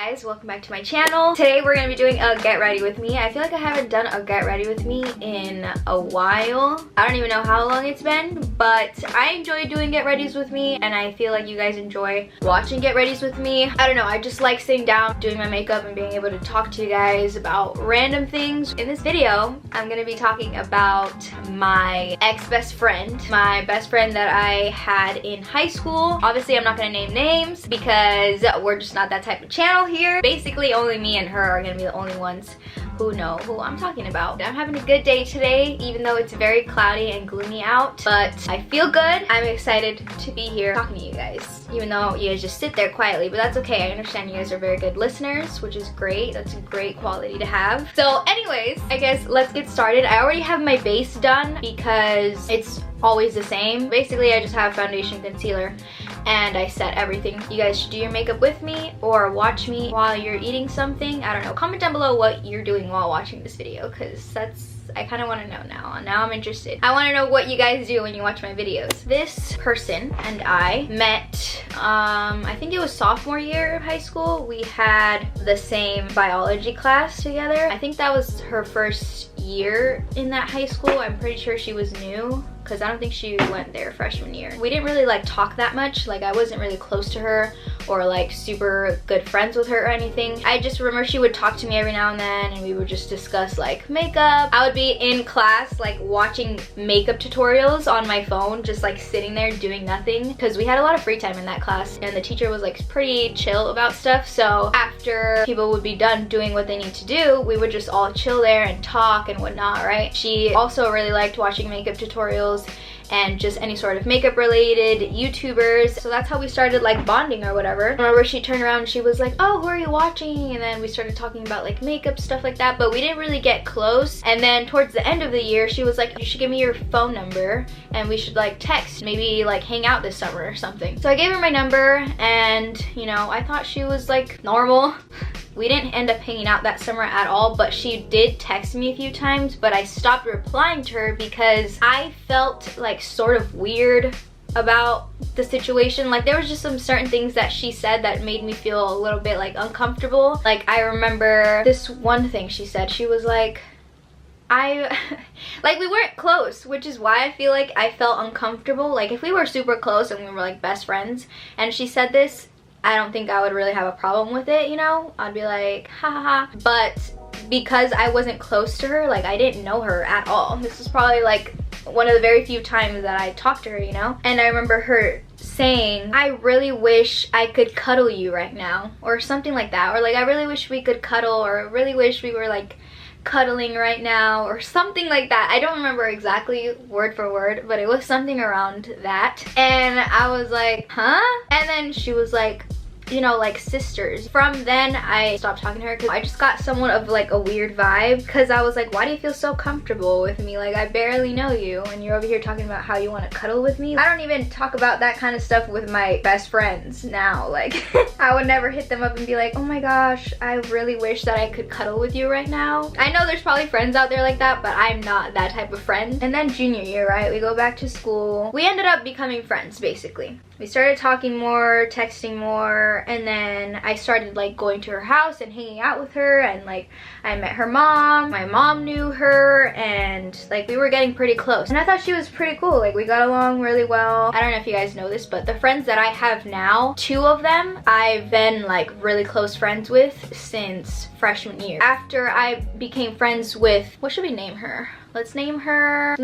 guys, welcome back to my channel. Today we're gonna be doing a get ready with me. I feel like I haven't done a get ready with me in a while. I don't even know how long it's been, but I enjoy doing get readies with me and I feel like you guys enjoy watching get readies with me. I don't know, I just like sitting down, doing my makeup and being able to talk to you guys about random things. In this video, I'm gonna be talking about my ex-best friend, my best friend that I had in high school. Obviously, I'm not gonna name names because we're just not that type of channel here. Basically, only me and her are gonna be the only ones who know who I'm talking about. I'm having a good day today, even though it's very cloudy and gloomy out, but I feel good. I'm excited to be here talking to you guys, even though you guys just sit there quietly, but that's okay. I understand you guys are very good listeners, which is great. That's a great quality to have. So anyways, I guess let's get started. I already have my base done because it's always the same. Basically, I just have foundation, concealer, and I set everything. You guys should do your makeup with me or watch me while you're eating something. I don't know. Comment down below what you're doing while watching this video, because I kind of want to know now. Now I'm interested. I want to know what you guys do when you watch my videos. This person and I met, I think it was sophomore year of high school. We had the same biology class together. I think that was her first year in that high school. I'm pretty sure she was new, because I don't think she went there freshman year. We didn't really like talk that much. Like, I wasn't really close to her or like super good friends with her or anything. I just remember she would talk to me every now and then and we would just discuss like makeup. I would be in class like watching makeup tutorials on my phone, just like sitting there doing nothing, because we had a lot of free time in that class and the teacher was like pretty chill about stuff. So after people would be done doing what they need to do, we would just all chill there and talk and whatnot, right? She also really liked watching makeup tutorials and just any sort of makeup related YouTubers. So that's how we started like bonding or whatever. I remember she turned around and she was like, oh, who are you watching? And then we started talking about like makeup stuff like that, but we didn't really get close. And then towards the end of the year, she was like, you should give me your phone number and we should like text, maybe like hang out this summer or something. So I gave her my number and you know, I thought she was like normal. We didn't end up hanging out that summer at all, but she did text me a few times, but I stopped replying to her because I felt like sort of weird about the situation. Like, there was just some certain things that she said that made me feel a little bit like uncomfortable. Like, I remember this one thing she said. She was like, like, we weren't close, which is why I feel like I felt uncomfortable. Like, if we were super close and we were like best friends and she said this, I don't think I would really have a problem with it, you know? I'd be like, ha ha ha. But because I wasn't close to her, like I didn't know her at all. This was probably like one of the very few times that I talked to her, you know? And I remember her saying, I really wish I could cuddle you right now, or something like that. Or like, I really wish we could cuddle, or I really wish we were like cuddling right now, or something like that. I don't remember exactly word for word, but it was something around that. And I was like, huh? And then she was like, you know, like sisters. From then I stopped talking to her because I just got somewhat of like a weird vibe, because I was like, why do you feel so comfortable with me? Like, I barely know you and you're over here talking about how you want to cuddle with me. I don't even talk about that kind of stuff with my best friends now. Like I would never hit them up and be like, oh my gosh, I really wish that I could cuddle with you right now. I know there's probably friends out there like that, but I'm not that type of friend. And then junior year, right, we go back to school. We ended up becoming friends, basically. We started talking more, texting more, and then I started like going to her house and hanging out with her, and like I met her mom. My mom knew her, and like we were getting pretty close. And I thought she was pretty cool. Like, we got along really well. I don't know if you guys know this, but the friends that I have now, 2 of them I've been like really close friends with since freshman year. After I became friends with, what should we name her? Let's name her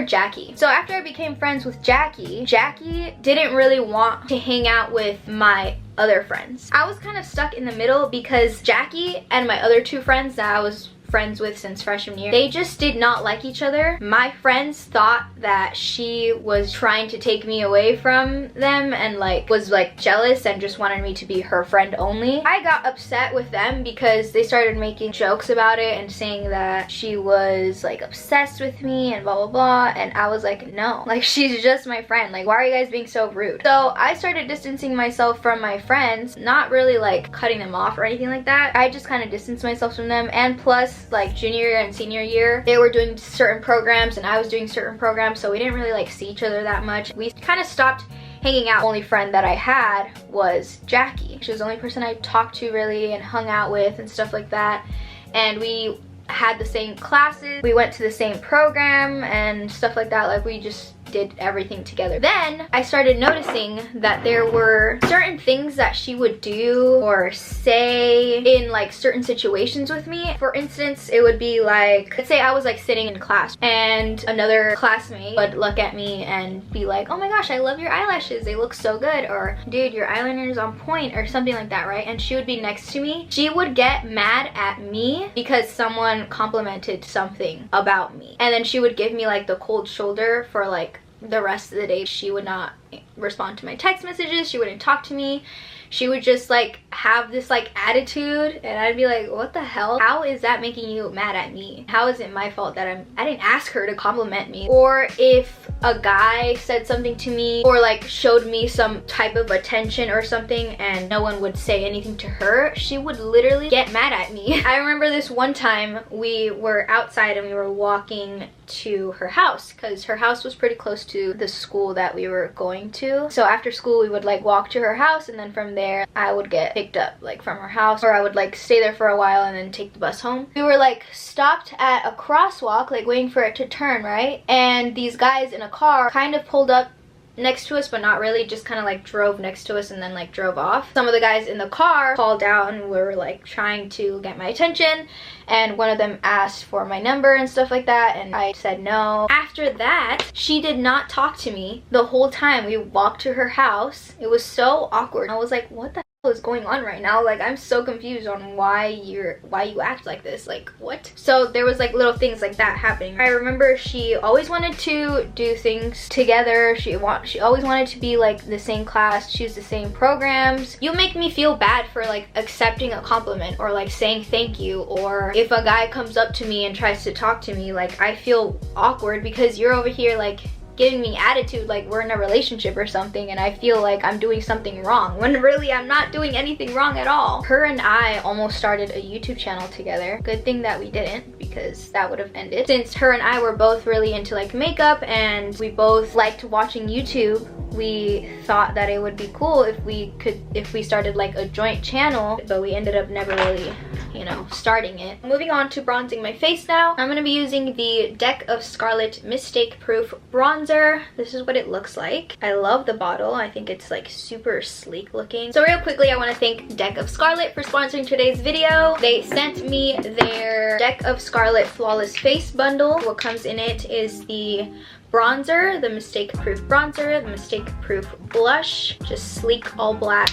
Jackie. So after I became friends with Jackie, Jackie didn't really want to hang out with my other friends. I was kind of stuck in the middle because Jackie and my other 2 friends that I was friends with since freshman year, they just did not like each other. My friends thought that she was trying to take me away from them and like was like jealous and just wanted me to be her friend only. I got upset with them because they started making jokes about it and saying that she was like obsessed with me and blah blah blah, and I was like, no, like she's just my friend. Like, why are you guys being so rude? So I started distancing myself from my friends, not really like cutting them off or anything like that. I just kind of distanced myself from them. And plus, like junior year and senior year, they were doing certain programs and I was doing certain programs, so we didn't really like see each other that much. We kind of stopped hanging out. Only friend that I had was Jackie. She was the only person I talked to really and hung out with and stuff like that. And we had the same classes, we went to the same program and stuff like that. Like we just did everything together. Then I started noticing that there were certain things that she would do or say in like certain situations with me. For instance, it would be like, let's say I was like sitting in class and another classmate would look at me and be like, oh my gosh, I love your eyelashes, they look so good, or dude, your eyeliner is on point, or something like that, right? And she would be next to me. She would get mad at me because someone complimented something about me, and then she would give me like the cold shoulder for like the rest of the day. She would not respond to my text messages, she wouldn't talk to me, she would just like have this like attitude, and I'd be like, what the hell? How is that making you mad at me? How is it my fault that I didn't ask her to compliment me? Or if a guy said something to me or like showed me some type of attention or something and no one would say anything to her, she would literally get mad at me. I remember this one time we were outside and we were walking to her house because her house was pretty close to the school that we were going to. So after school we would like walk to her house, and then from there I would get picked up like from her house, or I would like stay there for a while and then take the bus home. We were like stopped at a crosswalk, like waiting for it to turn, right? And these guys in a car kind of pulled up next to us, but not really, just kind of like drove next to us and then like drove off. Some of the guys in the car called out and were like trying to get my attention, and one of them asked for my number and stuff like that, and I said no. After that, she did not talk to me the whole time we walked to her house. It was so awkward. I was like, what the is going on right now? Like, I'm so confused on why you act like this. Like, what? So there was like little things like that happening. I remember she always wanted to do things together. She always wanted to be like the same class, choose the same programs. You make me feel bad for like accepting a compliment or like saying thank you, or if a guy comes up to me and tries to talk to me, like I feel awkward because you're over here like giving me attitude like we're in a relationship or something, and I feel like I'm doing something wrong when really I'm not doing anything wrong at all. Her and I almost started a YouTube channel together. Good thing that we didn't, because that would have ended. Since her and I were both really into like makeup and we both liked watching YouTube, we thought that it would be cool if we started like a joint channel, but we ended up never really, you know, starting it. Moving on to bronzing my face now. I'm gonna be using the Deck of Scarlet Mistake Proof Bronzer. This is what it looks like. I love the bottle. I think it's like super sleek looking. So real quickly, I want to thank Deck of Scarlet for sponsoring today's video. They sent me their Deck of Scarlet Flawless Face Bundle. What comes in it is the bronzer, the Mistake Proof Bronzer, the Mistake Proof Blush, just sleek all black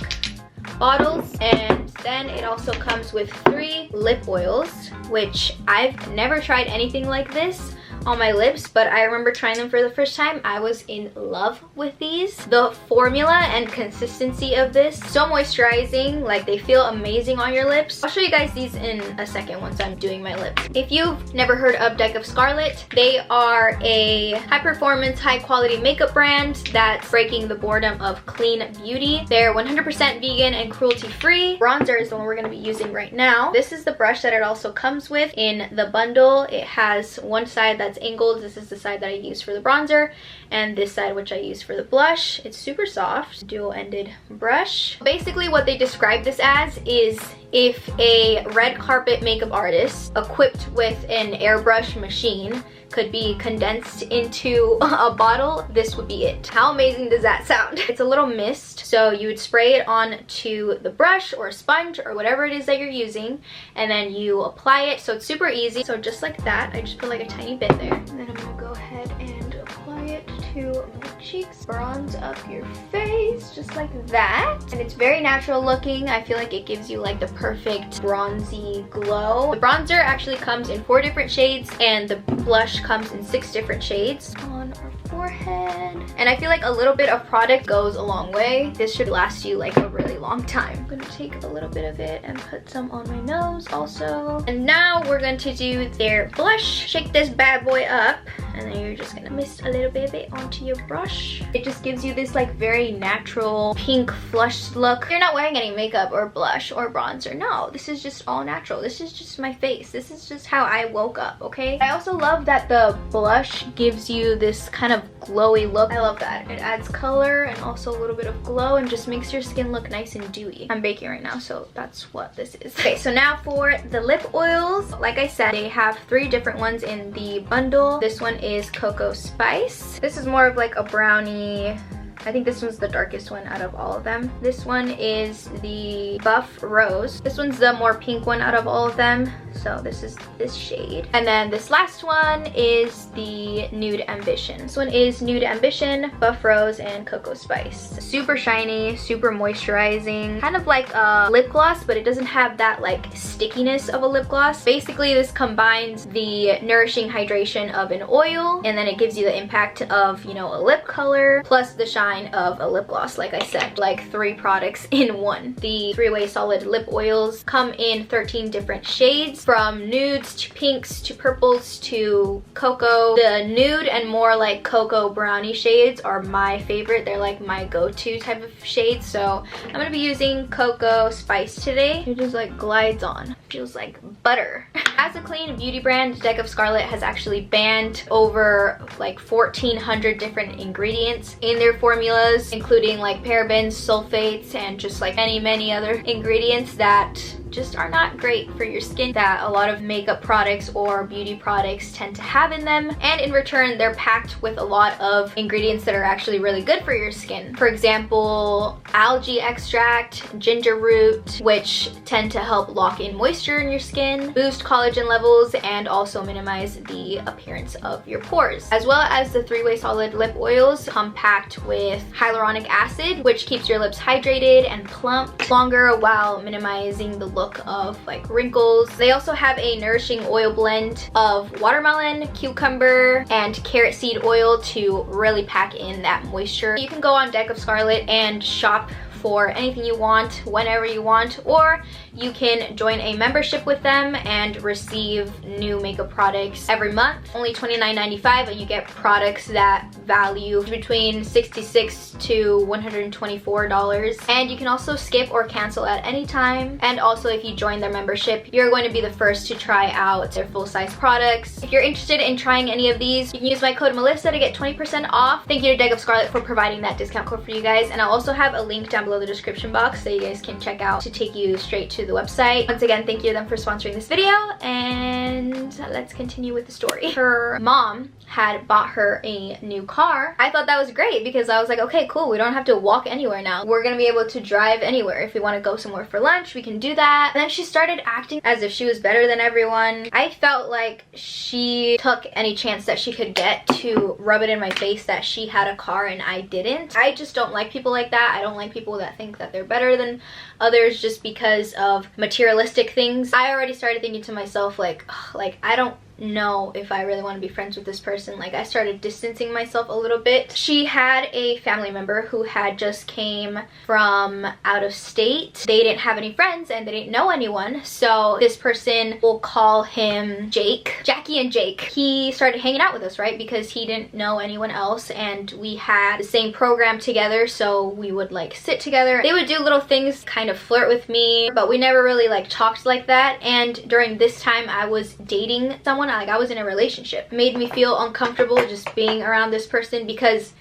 bottles, and then it also comes with 3 lip oils, which I've never tried anything like this on my lips, but I remember trying them for the first time. I was in love with these. The formula and consistency of this, so moisturizing, like they feel amazing on your lips. I'll show you guys these in a second once I'm doing my lips. If you've never heard of Deck of Scarlet, they are a high performance, high quality makeup brand that's breaking the boredom of clean beauty. They're 100% vegan and cruelty free. Bronzer is the one we're going to be using right now. This is the brush that it also comes with in the bundle. It has one side that's angled. This is the side that I use for the bronzer, and this side which I use for the blush. It's super soft, dual-ended brush. Basically what they describe this as is if a red carpet makeup artist equipped with an airbrush machine could be condensed into a bottle, this would be it. How amazing does that sound? It's a little mist, so you would spray it onto the brush or sponge or whatever it is that you're using, and then you apply it. So it's super easy. So just like that, I just put like a tiny bit there, and then I'm gonna go ahead and apply it to my cheeks. Bronze up your face just like that, and it's very natural looking. I feel like it gives you like the perfect bronzy glow. The bronzer actually comes in 4 different shades, and the blush comes in 6 different shades. On our forehead, and I feel like a little bit of product goes a long way. This should last you like a really long time. I'm gonna take a little bit of it and put some on my nose also. And now we're going to do their blush. Shake this bad boy up. and then you're just gonna mist a little bit of it onto your brush. It just gives you this like very natural pink flushed look. You're not wearing any makeup or blush or bronzer. No, this is just all natural. This is just my face. This is just how I woke up, okay? I also love that the blush gives you this kind of glowy look. I love that. It adds color and also a little bit of glow and just makes your skin look nice and dewy. I'm baking right now, so that's what this is. Okay, so now for the lip oils. Like I said, they have 3 different ones in the bundle. This one is Cocoa Spice. This is more of like a brownie. I think this one's the darkest one out of all of them. This one is the Buff Rose. This one's the more pink one out of all of them. So this is this shade. And then this last one is the Nude Ambition. This one is Nude Ambition, Buff Rose, and Cocoa Spice. Super shiny, super moisturizing. Kind of like a lip gloss, but it doesn't have that like stickiness of a lip gloss. Basically, this combines the nourishing hydration of an oil, and then it gives you the impact of, you know, a lip color, plus the shine of a lip gloss. Like I said, like 3 products in one. The 3-way solid lip oils come in 13 different shades, from nudes to pinks to purples to cocoa. The nude and more like cocoa brownie shades are my favorite. They're like my go-to type of shades. So I'm gonna be using Cocoa Spice today. It just like glides on. Feels like butter. As a clean beauty brand, Deck of Scarlet has actually banned over like 1,400 different ingredients in their formulas, including like parabens, sulfates, and just like many other ingredients that just are not great for your skin, that a lot of makeup products or beauty products tend to have in them. And in return, they're packed with a lot of ingredients that are actually really good for your skin. For example, algae extract, ginger root, which tend to help lock in moisture in your skin, boost collagen levels, and also minimize the appearance of your pores. As well as the 3-way solid lip oils come packed with hyaluronic acid, which keeps your lips hydrated and plump longer while minimizing the look of like wrinkles. They also have a nourishing oil blend of watermelon, cucumber, and carrot seed oil to really pack in that moisture. You can go on Deck of Scarlet and shop for anything you want, whenever you want, or you can join a membership with them and receive new makeup products every month. Only $29.95, and you get products that value between $66 to $124. And you can also skip or cancel at any time. And also, if you join their membership, you're going to be the first to try out their full-size products. If you're interested in trying any of these, you can use my code Melissa to get 20% off. Thank you to Deck of Scarlet for providing that discount code for you guys. And I'll also have a link down below the description box that you guys can check out to take you straight to the website. Once again, thank you to them for sponsoring this video, and let's continue with the story. Her mom had bought her a new car. I thought that was great because I was like, okay, cool, we don't have to walk anywhere now. We're gonna be able to drive anywhere. If we want to go somewhere for lunch, we can do that. And then she started acting as if she was better than everyone. I felt like she took any chance that she could get to rub it in my face that she had a car and I didn't. I just don't like people like that. I don't like people that think that they're better than others just because of materialistic things. I already started thinking to myself like, ugh, I don't know if I really want to be friends with this person. Like, I started distancing myself a little bit. She had a family member who had just came from out of state. They didn't have any friends and they didn't know anyone, so this person, will call him Jake, Jackie and Jake. He started hanging out with us, right, because he didn't know anyone else, and we had the same program together, so we would like sit together. They would do little things, kind of flirt with me, but we never really like talked like that. And during this time I was dating someone, like I was in a relationship. It made me feel uncomfortable just being around this person, because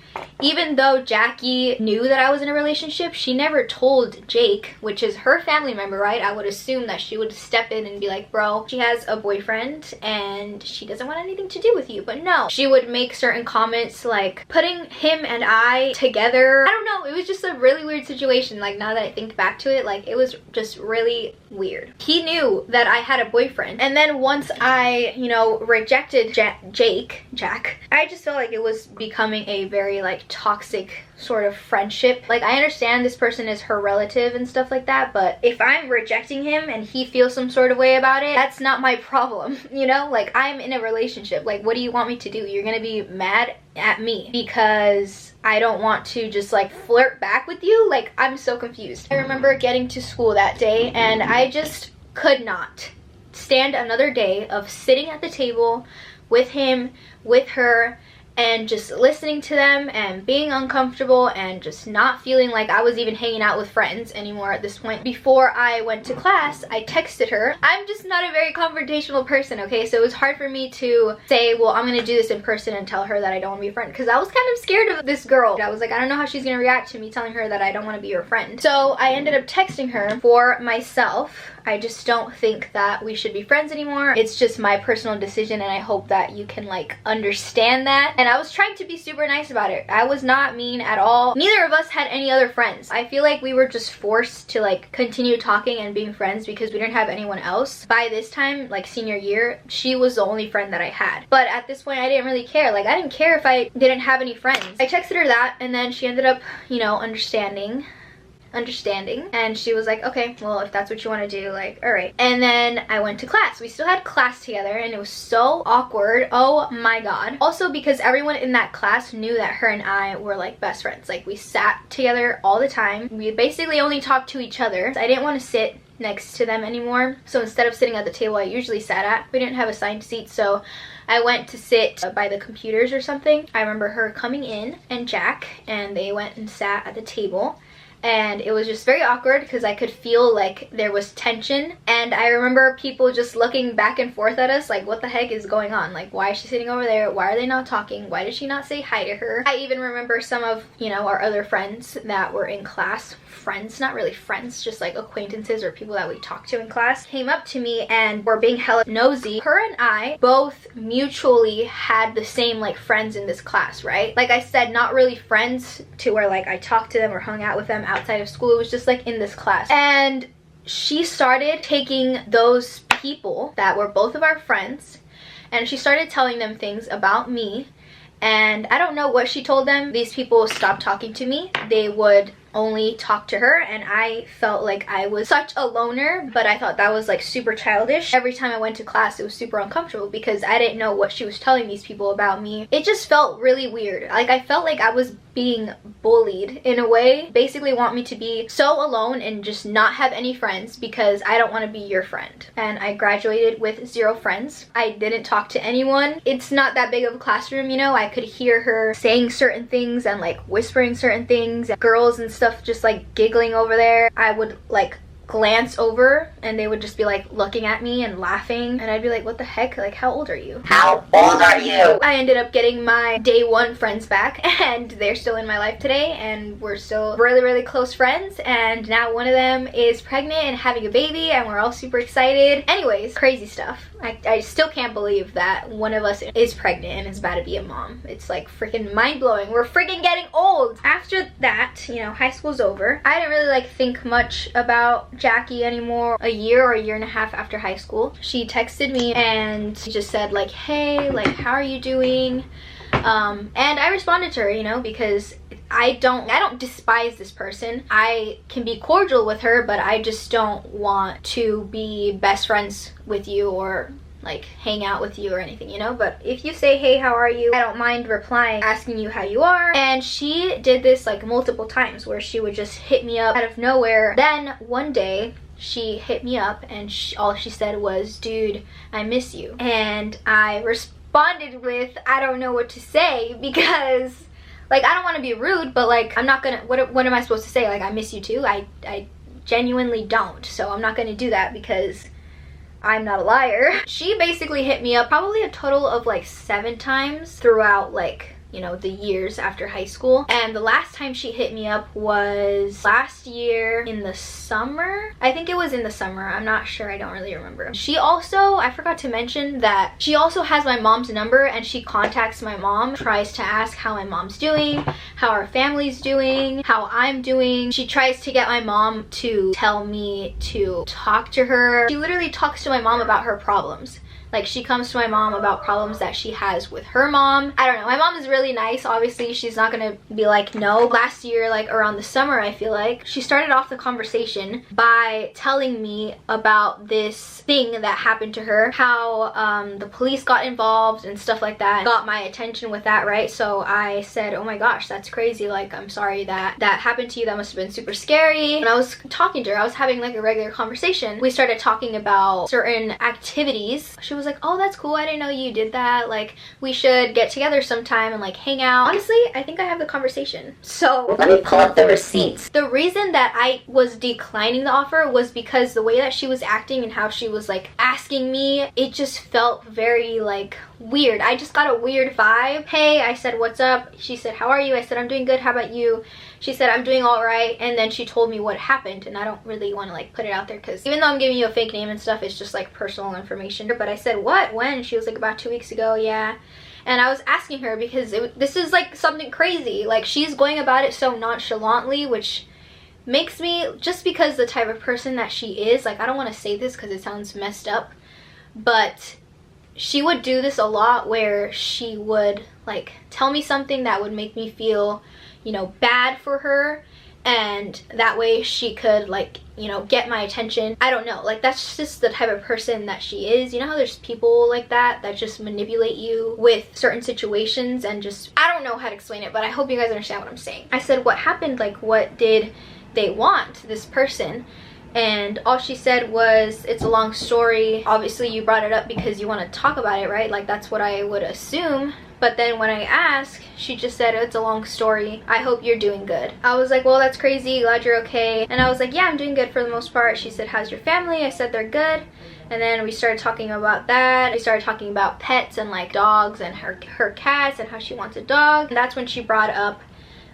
even though Jackie knew that I was in a relationship, she never told Jake, which is her family member, right? I would assume that she would step in and be like, bro, she has a boyfriend and she doesn't want anything to do with you. But no, she would make certain comments like putting him and I together. I don't know, it was just a really weird situation. Like, now that I think back to it, like, it was just really weird. He knew that I had a boyfriend, and then once I, you know, rejected Jack, I just felt like it was becoming a very like toxic sort of friendship. Like, I understand this person is her relative and stuff like that, but if I'm rejecting him and he feels some sort of way about it, that's not my problem, you know? Like, I'm in a relationship. Like, what do you want me to do? You're gonna be mad at me because I don't want to just like flirt back with you? Like, I'm so confused. I remember getting to school that day and I just could not stand another day of sitting at the table with him, with her, and just listening to them and being uncomfortable and just not feeling like I was even hanging out with friends anymore at this point. Before I went to class, I texted her. I'm just not a very confrontational person, okay? So it was hard for me to say, well, I'm gonna do this in person and tell her that I don't want to be a friend, because I was kind of scared of this girl. I was like, I don't know how she's gonna react to me telling her that I don't want to be her friend. So I ended up texting her for myself. I just don't think that we should be friends anymore. It's just my personal decision, and I hope that you can like understand that. And I was trying to be super nice about it. I was not mean at all. Neither of us had any other friends. I feel like we were just forced to like continue talking and being friends because we didn't have anyone else. By this time, like senior year, she was the only friend that I had. But at this point, I didn't really care. Like, I didn't care if I didn't have any friends. I texted her that, and then she ended up, you know, understanding, and she was like, okay, well, if that's what you want to do, like, all right. And then I went to class. We still had class together, and it was so awkward. Oh my god. Also, because everyone in that class knew that her and I were like best friends. Like, we sat together all the time. We basically only talked to each other. I didn't want to sit next to them anymore, so instead of sitting at the table I usually sat at, we didn't have assigned seats, so I went to sit by the computers or something. I remember her coming in and Jack, and they went and sat at the table. And it was just very awkward because I could feel like there was tension, and I remember people just looking back and forth at us like, what the heck is going on? Like, why is she sitting over there? Why are they not talking? Why did she not say hi to her? I even remember some of, you know, our other friends that were in class, friends, not really friends, just like acquaintances or people that we talked to in class, came up to me and were being hella nosy. Her and I both mutually had the same like friends in this class, right? Like I said, not really friends to where like I talked to them or hung out with them outside of school. It was just like in this class. And she started taking those people that were both of our friends, and she started telling them things about me. And I don't know what she told them. These people stopped talking to me. They would only talk to her, and I felt like I was such a loner, but I thought that was like super childish. Every time I went to class, it was super uncomfortable because I didn't know what she was telling these people about me. It just felt really weird. Like, I felt like I was being bullied in a way. Basically want me to be so alone and just not have any friends because I don't want to be your friend. And I graduated with 0 friends. I didn't talk to anyone. It's not that big of a classroom, you know. I could hear her saying certain things and like whispering certain things. Girls and stuff just like giggling over there. I would like glance over and they would just be like looking at me and laughing, and I'd be like, what the heck, like, how old are you? How old are you? I ended up getting my day 1 friends back, and they're still in my life today, and we're still really, really close friends. And now one of them is pregnant and having a baby, and we're all super excited. Anyways, crazy stuff. I still can't believe that one of us is pregnant and is about to be a mom. It's like freaking mind-blowing. We're freaking getting old. After that, you know, high school's over. I didn't really like think much about Jackie anymore. A year or a year and a half after high school, she texted me and she just said like, hey, like, how are you doing? And I responded to her, you know, because I don't despise this person. I can be cordial with her, but I just don't want to be best friends with you or like hang out with you or anything, you know. But if you say, hey, how are you, I don't mind replying, asking you how you are. And she did this like multiple times where she would just hit me up out of nowhere. Then one day she hit me up and all she said was, dude, I miss you. And I responded with, I don't know what to say, because like, I don't want to be rude, but like, I'm not gonna, what am I supposed to say? Like, I miss you too? I genuinely don't. So I'm not gonna do that because I'm not a liar. She basically hit me up probably a total of like 7 times throughout like, you know, the years after high school. And the last time she hit me up was last year in the summer. I think it was in the summer. I'm not sure. I don't really remember. She also, I forgot to mention that she also has my mom's number, and she contacts my mom, tries to ask how my mom's doing, how our family's doing, how I'm doing. She tries to get my mom to tell me to talk to her. She literally talks to my mom about her problems. Like, she comes to my mom about problems that she has with her mom. I don't know. My mom is really really nice. Obviously, she's not gonna be like no. Last year, like around the summer, I feel like, she started off the conversation by telling me about this thing that happened to her, how the police got involved and stuff like that. Got my attention with that, right? So I said, oh my gosh, that's crazy. Like, I'm sorry that happened to you. That must have been super scary. And I was talking to her. I was having like a regular conversation. We started talking about certain activities. She was like, oh, that's cool. I didn't know you did that. Like, we should get together sometime and like hang out. Honestly, I think I have the conversation. So let me pull up the receipts. The reason that I was declining the offer was because the way that she was acting and how she was like asking me, it just felt very like weird. I just got a weird vibe. Hey, I said, what's up? She said, how are you? I said, I'm doing good. How about you? She said, I'm doing all right. And then she told me what happened, and I don't really want to like put it out there because even though I'm giving you a fake name and stuff, it's just like personal information. But I said, what? When? She was like, about 2 weeks ago. Yeah. And I was asking her because this is like something crazy. Like, she's going about it so nonchalantly, which makes me, just because the type of person that she is, like, I don't want to say this because it sounds messed up, but she would do this a lot where she would like tell me something that would make me feel, you know, bad for her, and that way she could like, you know, get my attention. I don't know, like, that's just the type of person that she is. You know how there's people like that just manipulate you with certain situations, and just, I don't know how to explain it, but I hope you guys understand what I'm saying. I said, what happened? Like, what did they want, this person? And all she said was, it's a long story. Obviously you brought it up because you want to talk about it, right? Like, that's what I would assume. But then when I asked, she just said, it's a long story. I hope you're doing good. I was like, well, that's crazy. Glad you're okay. And I was like, yeah, I'm doing good for the most part. She said, how's your family? I said, they're good. And then we started talking about that. We started talking about pets and like dogs and her cats and how she wants a dog. And that's when she brought up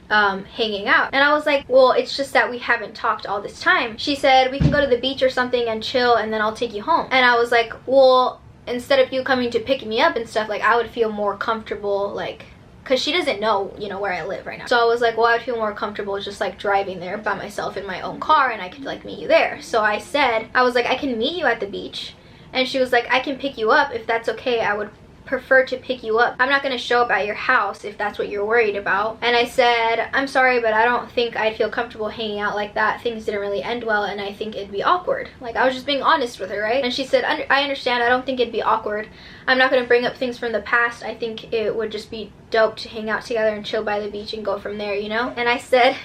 hanging out. And I was like, well, it's just that we haven't talked all this time. She said, we can go to the beach or something and chill, and then I'll take you home. And I was like, well, instead of you coming to pick me up and stuff, like, I would feel more comfortable, like, because she doesn't know, you know, where I live right now. So I was like, well, I would feel more comfortable just like driving there by myself in my own car, and I could like meet you there. So I said, I was like, I can meet you at the beach. And she was like, I can pick you up if that's okay. I would prefer to pick you up. I'm not going to show up at your house if that's what you're worried about. And I said, I'm sorry, but I don't think I'd feel comfortable hanging out like that. Things didn't really end well, and I think it'd be awkward. Like, I was just being honest with her, right? And she said, I understand. I don't think it'd be awkward. I'm not going to bring up things from the past. I think it would just be dope to hang out together and chill by the beach and go from there, you know? And I said,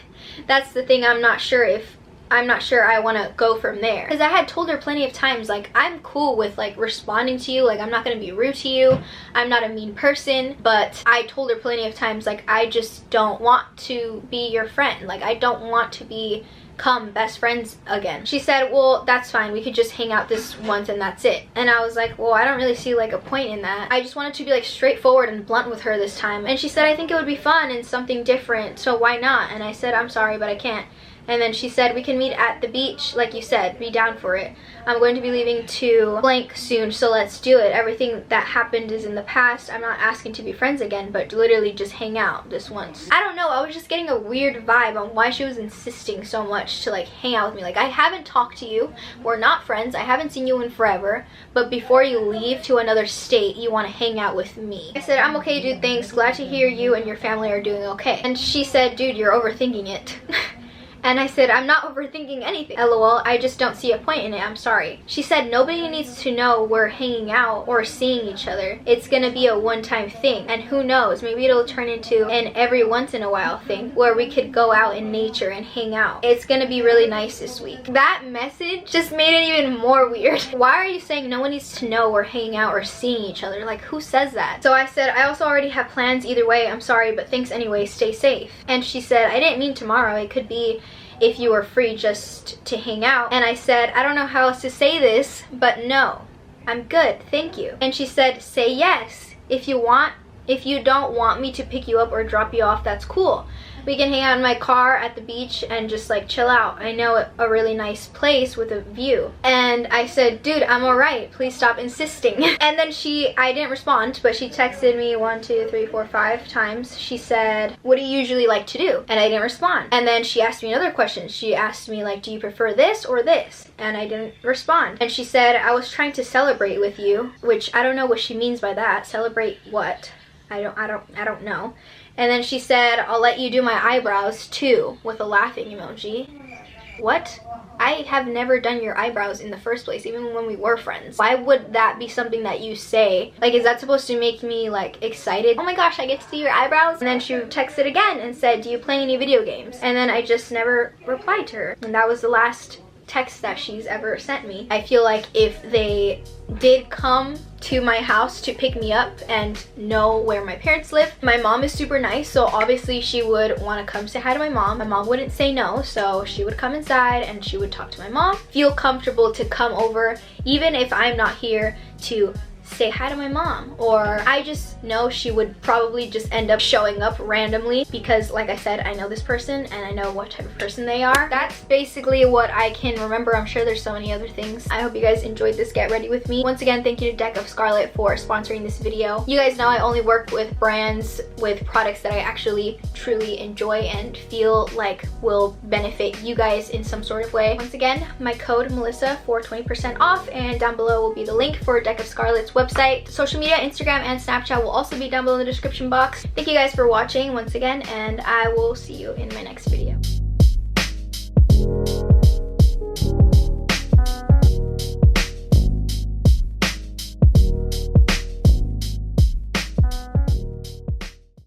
that's the thing. I'm not sure I want to go from there. Because I had told her plenty of times, like, I'm cool with like responding to you. Like, I'm not going to be rude to you. I'm not a mean person. But I told her plenty of times, like, I just don't want to be your friend. Like, I don't want to become best friends again. She said, well, that's fine. We could just hang out this once and that's it. And I was like, well, I don't really see like a point in that. I just wanted to be like straightforward and blunt with her this time. And she said, I think it would be fun and something different. So why not? And I said, I'm sorry, but I can't. And then she said, we can meet at the beach, like you said, be down for it. I'm going to be leaving to blank soon, so let's do it. Everything that happened is in the past. I'm not asking to be friends again, but literally just hang out this once. I don't know, I was just getting a weird vibe on why she was insisting so much to like hang out with me. Like, I haven't talked to you, we're not friends, I haven't seen you in forever, but before you leave to another state, you want to hang out with me. I said, I'm okay, dude, thanks. Glad to hear you and your family are doing okay. And she said, dude, you're overthinking it. And I said, I'm not overthinking anything. LOL, I just don't see a point in it. I'm sorry. She said, nobody needs to know we're hanging out or seeing each other. It's gonna be a one-time thing. And who knows, maybe it'll turn into an every once in a while thing where we could go out in nature and hang out. It's gonna be really nice this week. That message just made it even more weird. Why are you saying no one needs to know we're hanging out or seeing each other? Like, who says that? So I said, I also already have plans either way. I'm sorry, but thanks anyway. Stay safe. And she said, I didn't mean tomorrow. It could be if you were free just to hang out. And I said, I don't know how else to say this, but no, I'm good, thank you. And she said, say yes. If you want, if you don't want me to pick you up or drop you off, that's cool. We can hang out in my car at the beach and just like chill out. I know a really nice place with a view. And I said, dude, I'm alright, please stop insisting. And then I didn't respond, but she texted me 1, 2, 3, 4, 5 times. She said, what do you usually like to do? And I didn't respond. And then she asked me another question. She asked me like, do you prefer this or this? And I didn't respond. And she said, I was trying to celebrate with you, which I don't know what she means by that. Celebrate what? I don't know. And then she said, I'll let you do my eyebrows too, with a laughing emoji. What? I have never done your eyebrows in the first place, even when we were friends. Why would that be something that you say? Like, is that supposed to make me like excited? Oh my gosh, I get to see your eyebrows? And then she texted again and said, do you play any video games? And then I just never replied to her. And that was the last text that she's ever sent me. I feel like if they did come to my house to pick me up and know where my parents live, my mom is super nice, so obviously she would want to come say hi to my mom. My mom wouldn't say no, so she would come inside and she would talk to my mom, feel comfortable to come over even if I'm not here to say hi to my mom. Or I just know she would probably just end up showing up randomly because, like I said, I know this person and I know what type of person they are. That's basically what I can remember. I'm sure there's so many other things. I hope you guys enjoyed this Get Ready With Me. Once again, thank you to Deck of Scarlet for sponsoring this video. You guys know I only work with brands with products that I actually truly enjoy and feel like will benefit you guys in some sort of way. Once again, my code Melissa for 20% off, and down below will be the link for Deck of Scarlet's website. Social media, Instagram and Snapchat will also be down below in the description box. Thank you guys for watching once again, and I will see you in my next video.